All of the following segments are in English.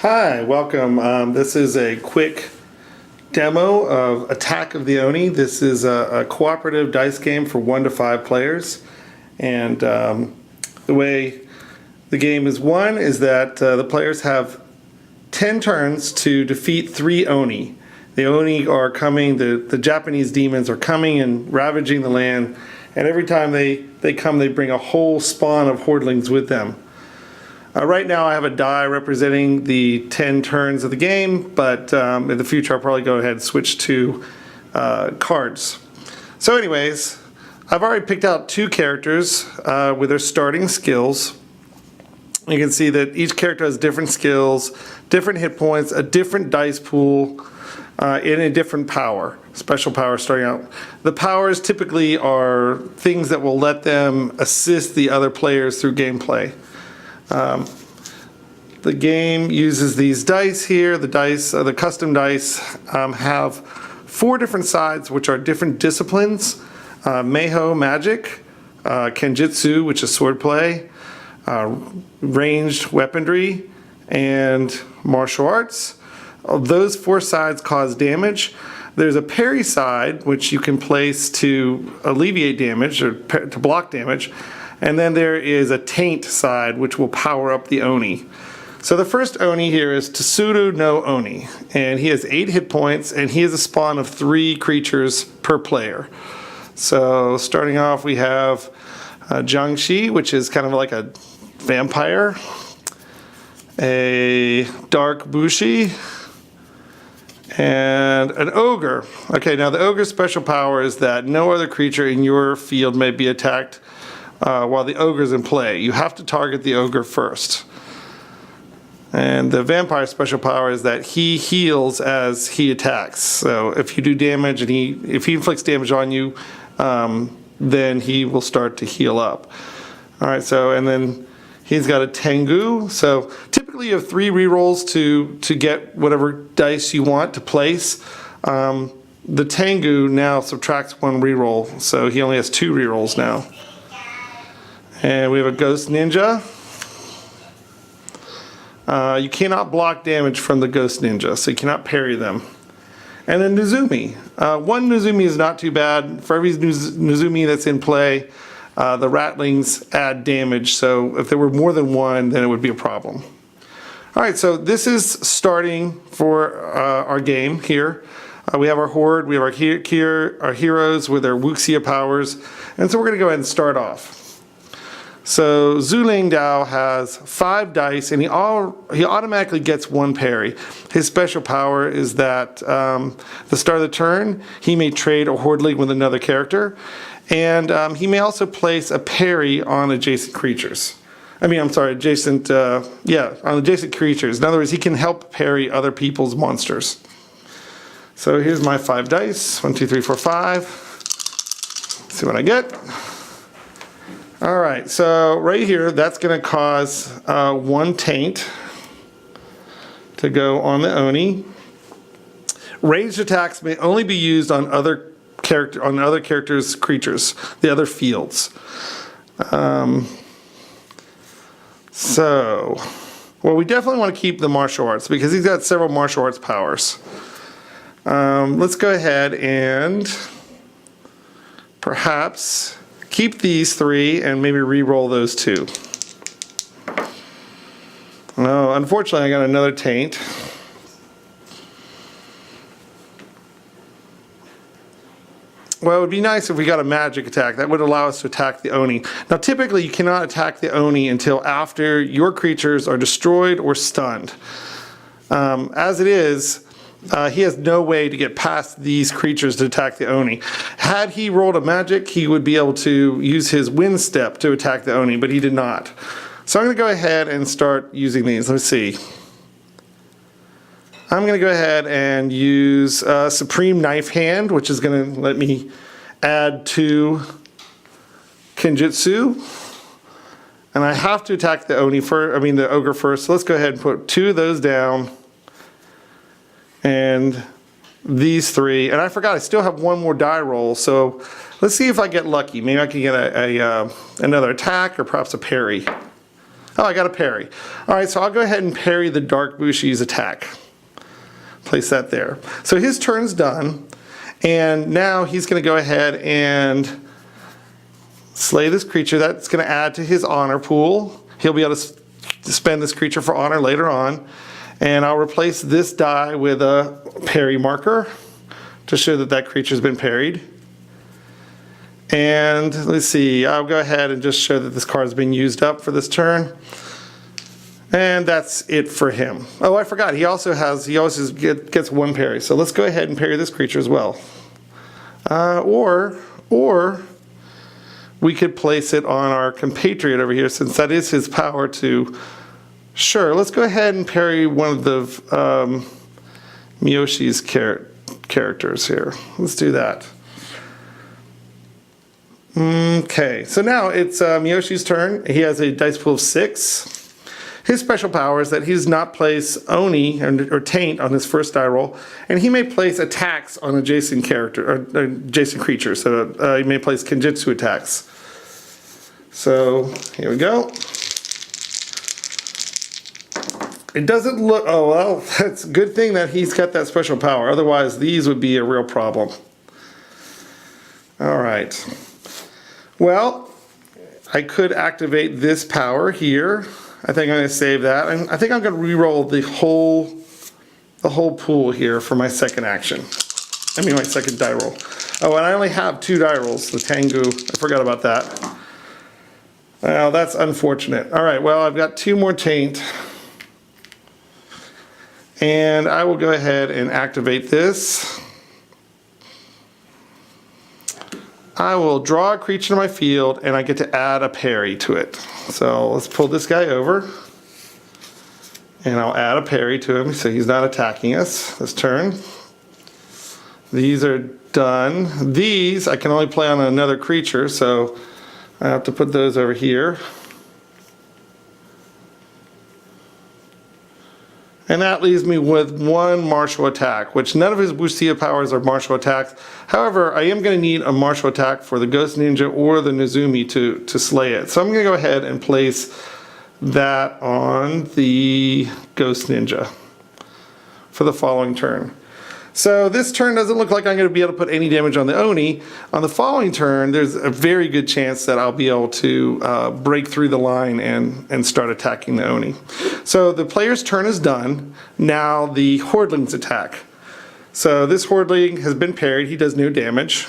Hi, welcome. This is a quick demo of Attack of the Oni. This is a cooperative dice game for 1 to 5 players. And the way the game is won is that the players have 10 turns to defeat 3 Oni. The Oni are coming, the Japanese demons are coming and ravaging the land. And every time they come, they bring a whole spawn of hordlings with them. Right now I have a die representing the 10 turns of the game, but in the future I'll probably go ahead and switch to cards. So anyways, I've already picked out 2 characters with their starting skills. You can see that each character has different skills, different hit points, a different dice pool, and a different power, special power starting out. The powers typically are things that will let them assist the other players through gameplay. The game uses these dice here. The custom dice have 4 different sides, which are different disciplines: Meiho, magic; Kenjutsu, which is swordplay; ranged weaponry; and martial arts. Those 4 sides cause damage. There's a parry side, which you can place to alleviate damage or to block damage. And then there is a taint side, which will power up the Oni. So the first Oni here is Tsuru no Oni, and he has 8 hit points, and he is a spawn of 3 creatures per player. So starting off, we have Jiangshi, which is kind of like a vampire, a dark Bushi, and an ogre. Okay, now the ogre's special power is that no other creature in your field may be attacked while the ogre is in play. You have to target the ogre first. And the vampire special power is that he heals as he attacks. So if you do damage and if he inflicts damage on you, then he will start to heal up. All right, and then he's got a Tengu. So typically you have 3 rerolls to get whatever dice you want to place. The Tengu now subtracts 1 reroll, so he only has 2 rerolls now. And we have a Ghost Ninja. You cannot block damage from the Ghost Ninja, so you cannot parry them. And then Nozumi. 1 Nozumi is not too bad. For every Nozumi that's in play, the Rattlings add damage, so if there were more than 1, then it would be a problem. Alright, so this is starting for our game here. We have our horde, we have our heroes with their Wuxia powers, and so we're going to go ahead and start off. So Zuling Dao has 5 dice, and he automatically gets 1 parry. His special power is that the start of the turn, he may trade a hordling with another character, and he may also place a parry on adjacent creatures. On adjacent creatures. In other words, he can help parry other people's monsters. So here's my 5 dice. 1, 2, 3, 4, 5. Let's see what I get. Alright, so right here, that's going to cause 1 taint to go on the Oni. Ranged attacks may only be used on other characters' creatures, the other fields. We definitely want to keep the martial arts because he's got several martial arts powers. Let's go ahead and perhaps keep these 3 and maybe re-roll those 2. No, unfortunately I got another taint. Well, it would be nice if we got a magic attack. That would allow us to attack the Oni. Now typically you cannot attack the Oni until after your creatures are destroyed or stunned. As it is, he has no way to get past these creatures to attack the Oni. Had he rolled a magic, he would be able to use his wind step to attack the Oni, but he did not. So I'm going to go ahead and start using these. Let's see. I'm going to go ahead and use Supreme Knife Hand, which is going to let me add 2 Kenjutsu. And I have to attack the the ogre first. So let's go ahead and put 2 of those down. And these 3, and I forgot I still have 1 more die roll, so let's see if I get lucky. Maybe I can get another attack or perhaps a parry. Oh, I got a parry. All right, so I'll go ahead and parry the Dark Bushi's attack. Place that there. So his turn's done, and now he's going to go ahead and slay this creature. That's going to add to his honor pool. He'll be able to spend this creature for honor later on. And I'll replace this die with a parry marker to show that that creature's been parried. And let's see, I'll go ahead and just show that this card's been used up for this turn. And that's it for him. Oh, I forgot, he always gets one parry. So let's go ahead and parry this creature as well. Or we could place it on our compatriot over here, since that is his power to... Sure, let's go ahead and parry one of the Miyoshi's characters here. Let's do that. Okay, so now it's Miyoshi's turn. He has a dice pool of 6. His special power is that he does not place Oni or Taint on his first die roll, and he may place attacks on adjacent character or adjacent creatures. So he may place Kenjutsu attacks. So here we go. It doesn't look, oh well, it's a good thing that he's got that special power. Otherwise, these would be a real problem. All right. Well, I could activate this power here. I think I'm going to save that. And I think I'm going to re-roll the whole pool here for my second action. I mean my second die roll. Oh, and I only have 2 die rolls, the Tengu. I forgot about that. Well, that's unfortunate. All right, well, I've got 2 more Taint. And I will go ahead and activate this. I will draw a creature to my field, and I get to add a parry to it. So let's pull this guy over. And I'll add a parry to him so he's not attacking us this turn. These are done. These I can only play on another creature, so I have to put those over here. And that leaves me with 1 martial attack, which none of his Wuxia powers are martial attacks. However, I am going to need a martial attack for the Ghost Ninja or the Nezumi to slay it. So I'm going to go ahead and place that on the Ghost Ninja for the following turn. So this turn doesn't look like I'm going to be able to put any damage on the Oni. On the following turn, there's a very good chance that I'll be able to break through the line and start attacking the Oni. So the player's turn is done. Now the Hordling's attack. So this Hordling has been parried. He does no damage.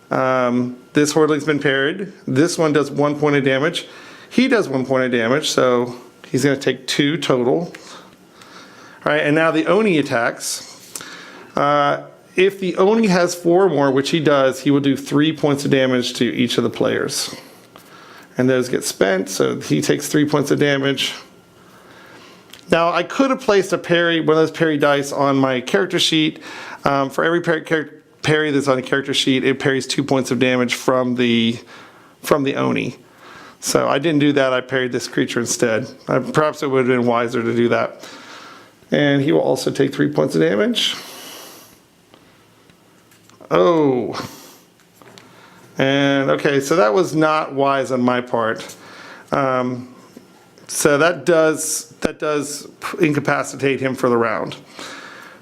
This Hordling's been parried. This one does 1 point of damage. He does 1 point of damage, so he's going to take 2 total. All right, and now the Oni attacks. If the Oni has 4 more, which he does, he will do 3 points of damage to each of the players. And those get spent, so he takes 3 points of damage. Now, I could have placed a parry, one of those parry dice on my character sheet. For every parry that's on a character sheet, it parries 2 points of damage from the Oni. So I didn't do that, I parried this creature instead. Perhaps it would have been wiser to do that. And he will also take 3 points of damage. Oh. And okay, so that was not wise on my part. So that does incapacitate him for the round.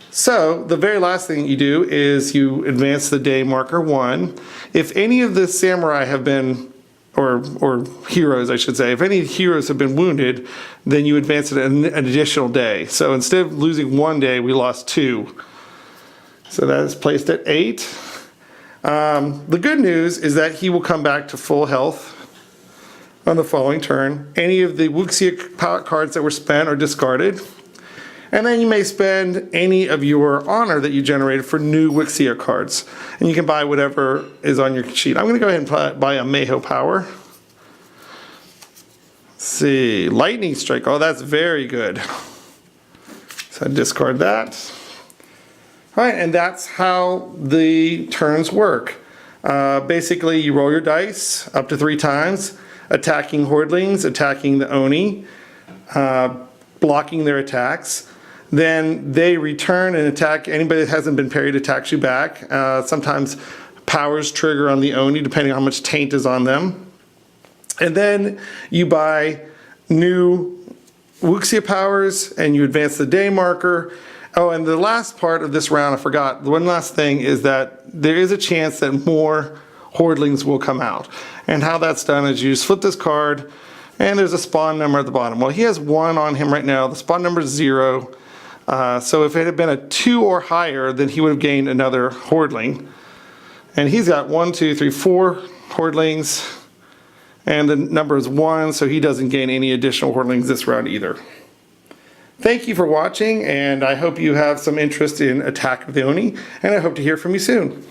So the very last thing you do is you advance the day marker 1. If any of the samurai have been, or heroes I should say, if any heroes have been wounded, then you advance it an additional day. So instead of losing 1 day, we lost 2. So that is placed at 8. The good news is that he will come back to full health on the following turn. Any of the Wuxia cards that were spent are discarded. And then you may spend any of your honor that you generated for new Wuxia cards. And you can buy whatever is on your sheet. I'm going to go ahead and buy a Meiho Power. Let's see, Lightning Strike. Oh, that's very good. So I discard that. All right, and that's how the turns work. Basically, you roll your dice up to 3 times, attacking Hordlings, attacking the Oni, blocking their attacks. Then they return and attack. Anybody that hasn't been parried attacks you back. Sometimes powers trigger on the Oni depending on how much taint is on them. And then you buy new Wuxia powers, and you advance the day marker. Oh, and the last part of this round, I forgot. One last thing is that there is a chance that more Hordlings will come out. And how that's done is you just flip this card, and there's a spawn number at the bottom. Well, he has 1 on him right now. The spawn number is 0. So if it had been a 2 or higher, then he would have gained another Hordling. And he's got 1, 2, 3, 4 Hordlings. And the number is 1, so he doesn't gain any additional Hordlings this round either. Thank you for watching, and I hope you have some interest in Attack of the Oni, and I hope to hear from you soon.